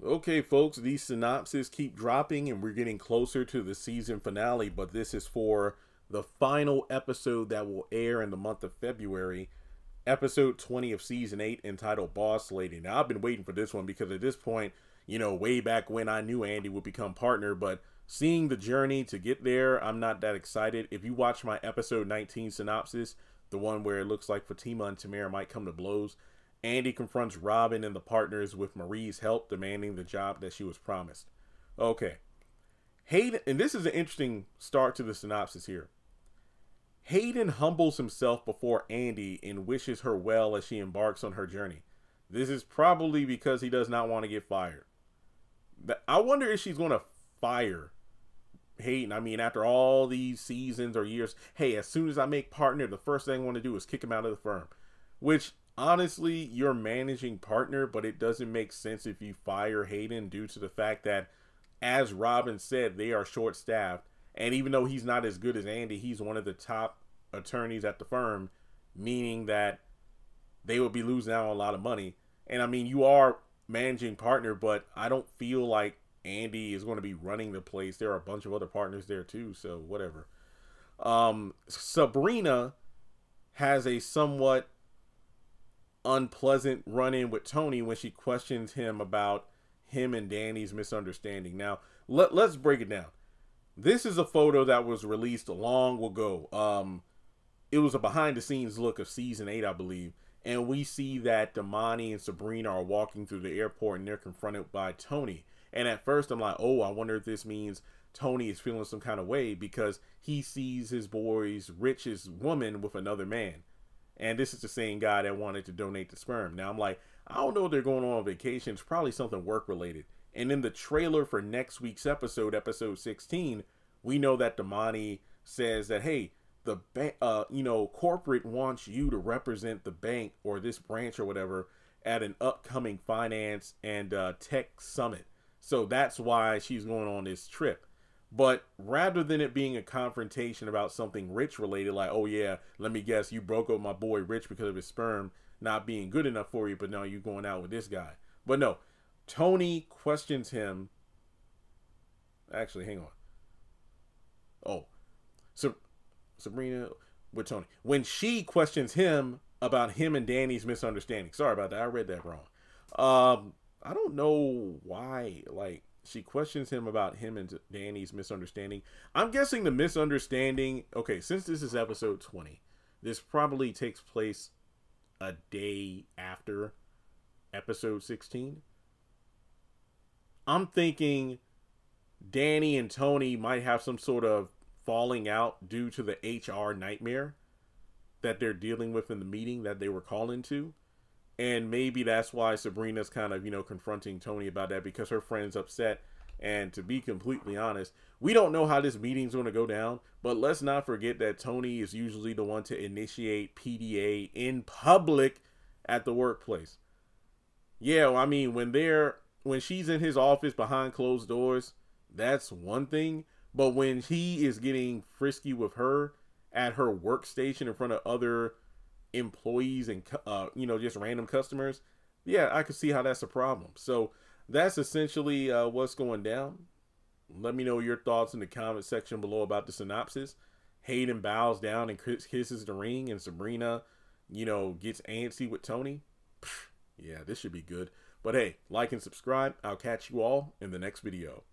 Okay, folks, these synopses keep dropping and we're getting closer to the season finale, but this is for the final episode that will air in the month of February, episode 20 of season 8, entitled Boss Lady. Now, I've been waiting for this one because at this point, way back when I knew Andi would become partner, but seeing the journey to get there, I'm not that excited. If you watch my episode 19 synopsis, the one where it looks like Fatima and Tamara might come to blows, Andi confronts Robin and the partners with Marie's help, demanding the job that she was promised. Okay. Hayden, and this is an interesting start to the synopsis here. Hayden humbles himself before Andi and wishes her well as she embarks on her journey. This is probably because he does not want to get fired. I wonder if she's going to fire Hayden. I mean, after all these seasons or years, hey, as soon as I make partner, the first thing I want to do is kick him out of the firm. Which, honestly, you're managing partner, but it doesn't make sense if you fire Hayden due to the fact that, as Robin said, they are short-staffed. And even though he's not as good as Andi, he's one of the top attorneys at the firm, meaning that they would be losing out on a lot of money. And I mean, you are managing partner, but I don't feel like Andi is going to be running the place. There are a bunch of other partners there too, so whatever. Sabrina has a somewhat unpleasant run-in with Tony when she questions him about him and Danny's misunderstanding. Now, let's break it down. This is a photo that was released long ago. It was a behind-the-scenes look of season 8, I believe. And we see that Damani and Sabrina are walking through the airport and they're confronted by Tony. And at first I'm like, oh, I wonder if this means Tony is feeling some kind of way because he sees his boy's richest woman with another man. And this is the same guy that wanted to donate the sperm. Now I'm like, I don't know if they're going on vacation. It's probably something work-related. And in the trailer for next week's episode, episode 16, we know that Damani says that, hey, the bank, corporate wants you to represent the bank or this branch or whatever at an upcoming finance and tech summit. So that's why she's going on this trip. But rather than it being a confrontation about something Rich related, like, oh yeah, let me guess, you broke up my boy Rich because of his sperm not being good enough for you, but now you're going out with this guy. But no, Tony questions him. Actually, hang on. Oh, so Sabrina with Tony. When she questions him about him and Danny's misunderstanding. Sorry about that. I read that wrong. I don't know why, she questions him about him and Danny's misunderstanding. I'm guessing the misunderstanding, okay, since this is episode 20, this probably takes place a day after episode 16. I'm thinking Danny and Tony might have some sort of falling out due to the HR nightmare that they're dealing with in the meeting that they were called into. And maybe that's why Sabrina's kind of, confronting Tony about that because her friend's upset. And to be completely honest, we don't know how this meeting's going to go down. But let's not forget that Tony is usually the one to initiate PDA in public at the workplace. Yeah, well, I mean, when she's in his office behind closed doors, that's one thing. But when he is getting frisky with her at her workstation in front of other employees and, just random customers, yeah, I could see how that's a problem. So that's essentially what's going down. Let me know your thoughts in the comment section below about the synopsis. Hayden bows down and kisses the ring, and Sabrina, gets antsy with Tony. Yeah, this should be good. But hey, like and subscribe. I'll catch you all in the next video.